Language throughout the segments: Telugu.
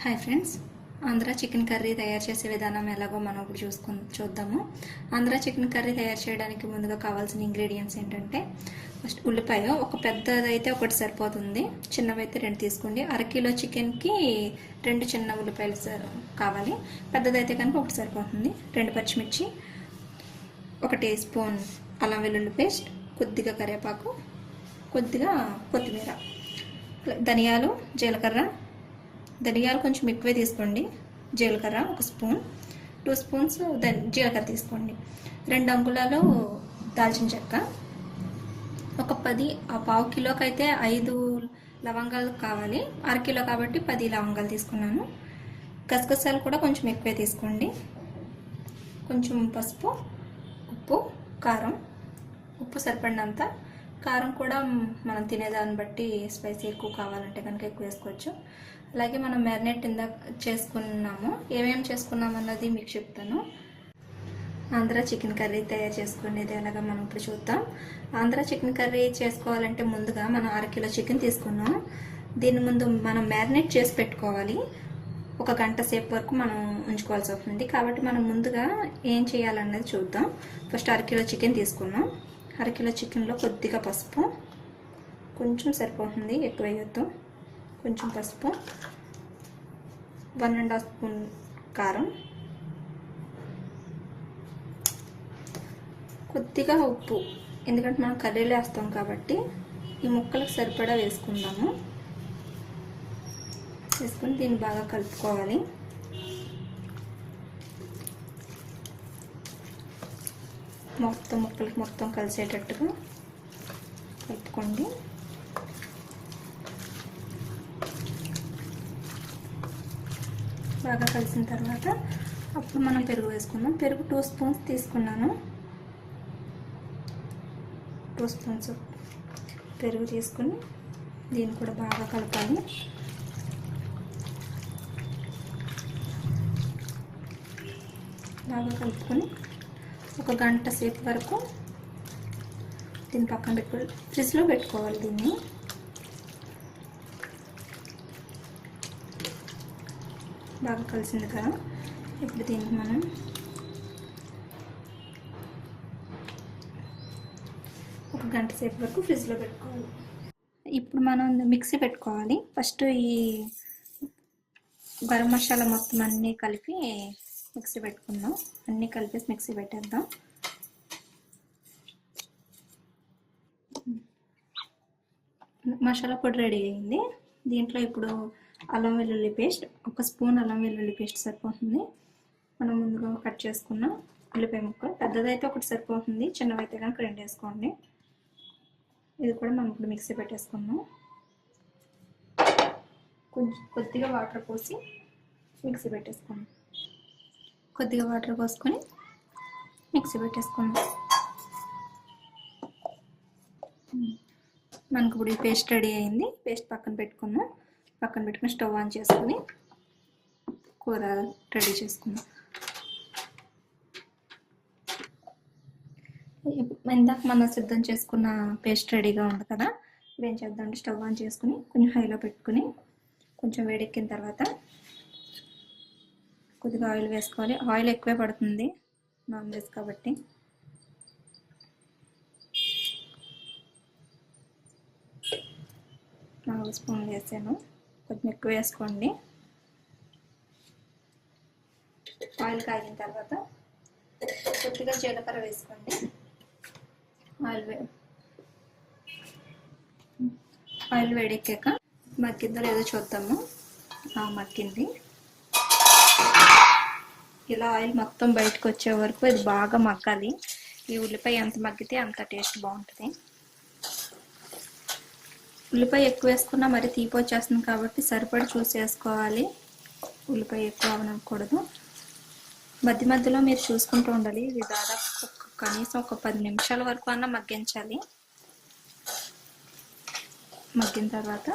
Hi friends, Andhra chicken curry తయారు చేసే విధానం ఎలాగో మనం ఇప్పుడు చూద్దాము. ఆంధ్ర చికెన్ కర్రీ తయారు చేయడానికి ముందుగా కావాల్సిన ఇంగ్రీడియంట్స్ ఏంటంటే, ఫస్ట్ ఉల్లిపాయ ఒక పెద్దదైతే ఒకటి సరిపోతుంది, చిన్నవైతే 2 తీసుకోండి. అరకిలో చికెన్కి 2 చిన్న ఉల్లిపాయలు కావాలి, పెద్దదైతే కనుక ఒకటి సరిపోతుంది. 2 పచ్చిమిర్చి, 1 టీ స్పూన్ అల్లం వెల్లుల్లి పేస్ట్, కొద్దిగా కరివేపాకు, కొద్దిగా కొత్తిమీర, ధనియాలు, జీలకర్ర. ధనియాలు కొంచెం ఎక్కువే తీసుకోండి. జీలకర్ర 1 స్పూన్, 2 స్పూన్స్ జీలకర్ర తీసుకోండి. 2 అంగుళాలు దాల్చిన చెక్క, ఒక 10 పావు కిలోకి అయితే 5 లవంగాలు కావాలి, అరకిలో కాబట్టి 10 లవంగాలు తీసుకున్నాను. గసగసాలు కూడా కొంచెం ఎక్కువే తీసుకోండి. కొంచెం పసుపు, ఉప్పు, కారం. ఉప్పు సరిపడినంత, కారం కూడా మనం తినేదాన్ని బట్టి స్పైసీ ఎక్కువ కావాలంటే కనుక ఎక్కువ వేసుకోవచ్చు. అలాగే మనం మ్యారినేట్ ఇందాక చేసుకున్నాము, ఏమేమి చేసుకున్నాము అన్నది మీకు చెప్తాను. ఆంధ్ర చికెన్ కర్రీ తయారు చేసుకునేది ఎలాగా మనం ఇప్పుడు చూద్దాం. ఆంధ్ర చికెన్ కర్రీ చేసుకోవాలంటే ముందుగా మనం 1 కిలో చికెన్ తీసుకున్నాం. దీని ముందు మనం మ్యారినేట్ చేసి పెట్టుకోవాలి. 1 గంట సేపు వరకు మనం ఉంచుకోవాల్సి అవుతుంది. కాబట్టి మనం ముందుగా ఏం చేయాలన్నది చూద్దాం. ఫస్ట్ 1 కిలో చికెన్ తీసుకున్నాం. 1 కిలో చికెన్లో కొద్దిగా పసుపు, కొంచెం సరిపోతుంది, ఎక్కువ వేయొద్దు. కొంచెం పసుపు, 1.5 స్పూన్ కారం, కొద్దిగా ఉప్పు, ఎందుకంటే మనం కర్రీలో వేస్తాం కాబట్టి ఈ ముక్కలకు సరిపడా వేసుకుందాము. వేసుకుని దీన్ని బాగా కలుపుకోవాలి. ముక్కలకి మొత్తం కలిసేటట్టుగా కలుపుకోండి. బాగా కలిసిన తర్వాత అప్పుడు మనం పెరుగు వేసుకుందాం. పెరుగు 2 స్పూన్స్ తీసుకున్నాను. 2 స్పూన్స్ పెరుగు తీసుకుని దీన్ని కూడా బాగా కలపాలి. బాగా కలుపుకొని 1 గంట సేపు వరకు దీన్ని పక్కన పెట్టుకోవాలి, ఫ్రిడ్జ్లో పెట్టుకోవాలి. దీన్ని బాగా కలిసింది కదా, ఇప్పుడు దీనికి మనం 1 గంట సేపు వరకు ఫ్రిడ్జ్లో పెట్టుకోవాలి. ఇప్పుడు మనం మిక్సీ పెట్టుకోవాలి. ఫస్ట్ ఈ గరం మసాలా మొత్తం అన్నీ కలిపి మిక్సీ పెట్టుకుందాం. అన్నీ కలిపేసి మిక్సీ పెట్టేద్దాం. మసాలా పొడి రెడీ అయింది. దీంట్లో ఇప్పుడు అల్లం వెల్లుల్లి పేస్ట్, 1 స్పూన్ అల్లం వెల్లుల్లి పేస్ట్ సరిపోతుంది. మనం ముందుగా కట్ చేసుకున్న ఉల్లిపాయ ముక్కలు, పెద్దదైతే 1 సరిపోతుంది, చిన్నవైతే కనుక 2 వేసుకోండి. ఇది కూడా మనం ఇప్పుడు మిక్సీ పెట్టేసుకుందాం. కొద్దిగా వాటర్ పోసి మిక్సీ పెట్టేసుకుందాం. కొద్దిగా వాటర్ పోసుకొని మిక్సీ పెట్టేసుకుందాం. మనకు ఇప్పుడు ఈ పేస్ట్ రెడీ అయింది. పేస్ట్ పక్కన పెట్టుకుని స్టవ్ ఆన్ చేసుకుని కూర రెడీ చేసుకుందాం. ఇందాక మనం సిద్ధం చేసుకున్న పేస్ట్ రెడీగా ఉంది కదా, ఇప్పుడు ఏం చేద్దామంటే స్టవ్ ఆన్ చేసుకుని కొంచెం హైలో పెట్టుకుని కొంచెం వేడెక్కిన తర్వాత కొద్దిగా ఆయిల్ వేసుకోవాలి. ఆయిల్ ఎక్కువే పడుతుంది నాన్ వెజ్ కాబట్టి. నాలుగు స్పూన్లు వేసాను, కొంచెం ఎక్కువ వేసుకోండి. ఆయిల్ కాగిన తర్వాత కొద్దిగా జీలకర్ర వేసుకోండి. ఆయిల్ వేడెక్కాక మగ్గిందో లేదో చూద్దాము. మగ్గింది. ఇలా ఆయిల్ మొత్తం బయటకు వచ్చే వరకు ఇది బాగా మగ్గాలి. ఈ ఉల్లిపాయ ఎంత మగ్గితే అంత టేస్ట్ బాగుంటుంది. ఉల్లిపాయ ఎక్కువ వేసుకున్నా మరి తీపి వచ్చేస్తుంది కాబట్టి సరిపడి చూసి వేసుకోవాలి. ఉల్లిపాయ ఎక్కువ అవనకూడదు. మధ్య మధ్యలో మీరు చూసుకుంటూ ఉండాలి. ఇది దాదాపు కనీసం 10 నిమిషాల వరకు అన్నా మగ్గించాలి. మగ్గిన తర్వాత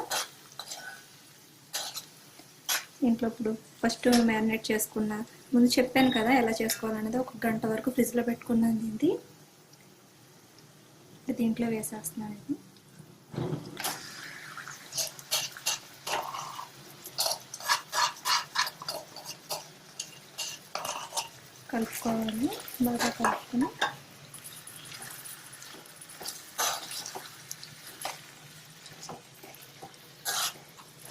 దీంట్లో ఇప్పుడు ఫస్ట్ మ్యారినేట్ చేసుకున్న, ముందు చెప్పాను కదా ఎలా చేసుకోవాలనేది, 1 గంట వరకు ఫ్రిడ్జ్లో పెట్టుకున్నాను. దీంట్లో వేసేస్తున్నాను. ఇది కలుపుకోవాలి. బాగా కలుపుకొని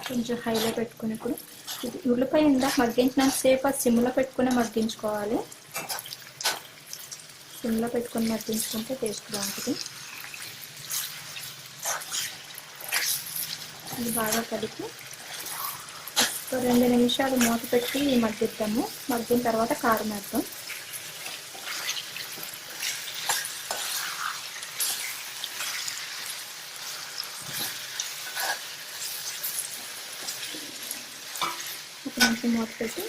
కొంచెం హైలో పెట్టుకుని ఇప్పుడు ఇది ఉల్లిపాయ ఇందాక మగ్గించినంత సేపు అది సిమ్లో పెట్టుకుని మగ్గించుకోవాలి. సిమ్లో పెట్టుకొని మగ్గించుకుంటే టేస్ట్ బాగుంటుంది. ఇది బాగా కలిపి ఒక 2 నిమిషాలు మూత పెట్టి మగ్గిద్దాము. మగ్గిన తర్వాత కారం వేద్దాం. ఒక నిమిషం మూత పెట్టి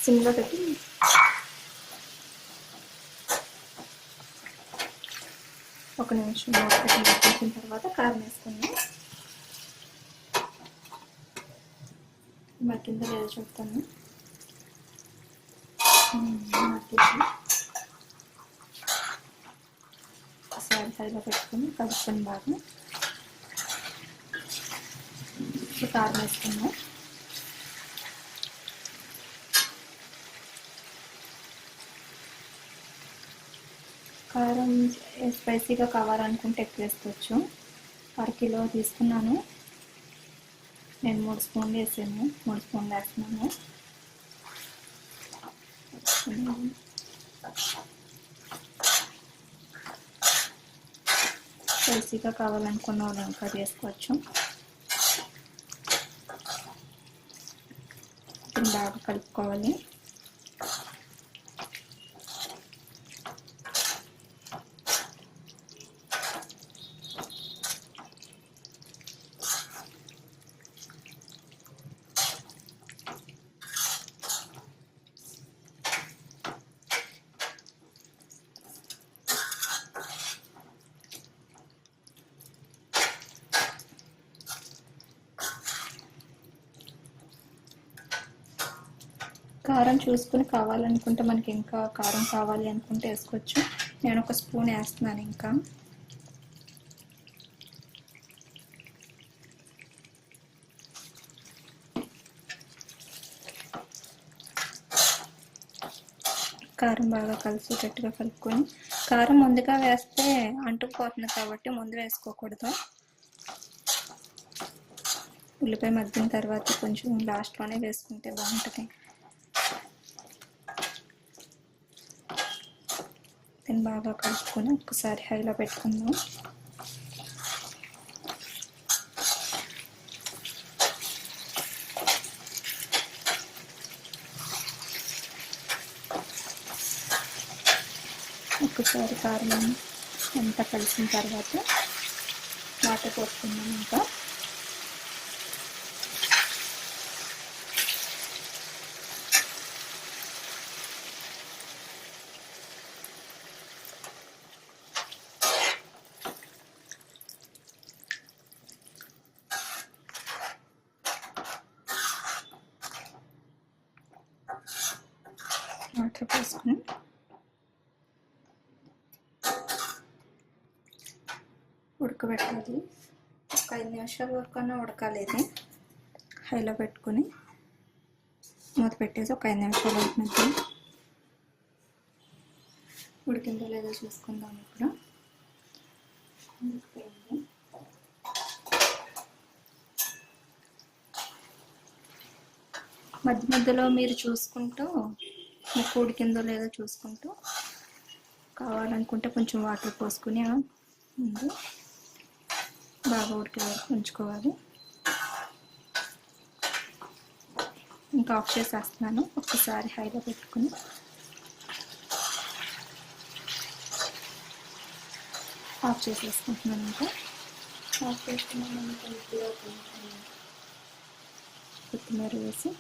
సిమ్లో పెట్టి ఒక నిమిషం మూత పెట్టి మగ్గించిన తర్వాత కారం వేసుకుందాం. మగ్గిందో లేదో చూస్తాను. మగ్గింది. ఒకసారి హైలో పెట్టుకొని కలుపుకొని బాగా కారం వేసుకున్నాం. కారం స్పైసీగా కావాలనుకుంటే ఎక్కువ వేసుకోవచ్చు. 1 కిలో తీసుకున్నాను. నేను 3 స్పూన్లు వేసాను. 3 స్పూన్లు వేస్తున్నాను. స్పైసీగా కావాలనుకున్న వాళ్ళు ఇంకా వేసుకోవచ్చు. బాగా కలుపుకోవాలి. కారం చూసుకుని కావాలనుకుంటే మనకి ఇంకా కారం కావాలి అనుకుంటే వేసుకోవచ్చు. నేను 1 స్పూన్ వేస్తున్నాను. ఇంకా కారం బాగా కలిసేటట్టుగా కలుపుకొని, కారం ముందుగా వేస్తే అంటుకుపోతుంది కాబట్టి ముందు వేసుకోకూడదు. ఉల్లిపాయ మగ్గిన తర్వాత కొంచెం లాస్ట్లోనే వేసుకుంటే బాగుంటుంది. దీన్ని బాగా కలుపుకొని ఒకసారి హైలో పెట్టుకుందాం. ఒకసారి కారం అంతా కలిసిన తర్వాత వాటర్ పోసుకుందాం. ఇంకా వాటర్ పోసుకుని ఉడకబెట్టాలి. ఒక 5 నిమిషాల వరకు అన్నా ఉడకాలి. ఇది హైలో పెట్టుకుని మూత పెట్టేసి ఒక 5 నిమిషాలు ఉడికినట్టు ఉడికిందో లేదో చూసుకుందాం. ఇప్పుడు మధ్య మధ్యలో మీరు చూసుకుంటూ మీకు ఉడికిందో లేదో చూసుకుంటూ కావాలనుకుంటే కొంచెం వాటర్ పోసుకుని ముందు బాగా ఉడికే వరకు ఉంచుకోవాలి. ఇంకా ఆఫ్ చేసేస్తున్నాను. ఒక్కసారి హైలో పెట్టుకుని ఆఫ్ చేసేసుకుంటున్నాను. ఇంకా ఆఫ్ చేసుకున్నాను. కొత్తిమీర వేసి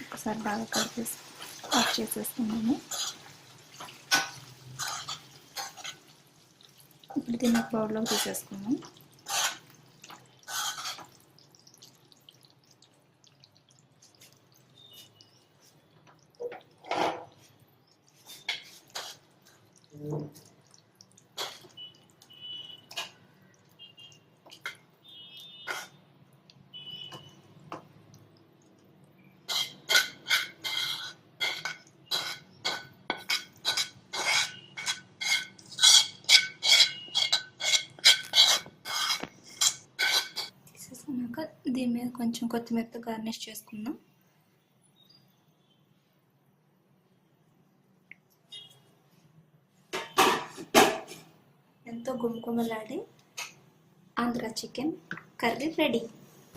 ఒకసారి బాగా కలిపేసి ఆఫ్ చేసేస్తున్నాను. ఇప్పుడు దీన్ని ఒక బౌల్లో తీసేసుకున్నాం. దీని మీద కొంచెం కొత్తిమీరతో గార్నిష్ చేసుకుందాం. ఎంతో గుమగుమలాడే ఆంధ్ర చికెన్ కర్రీ రెడీ.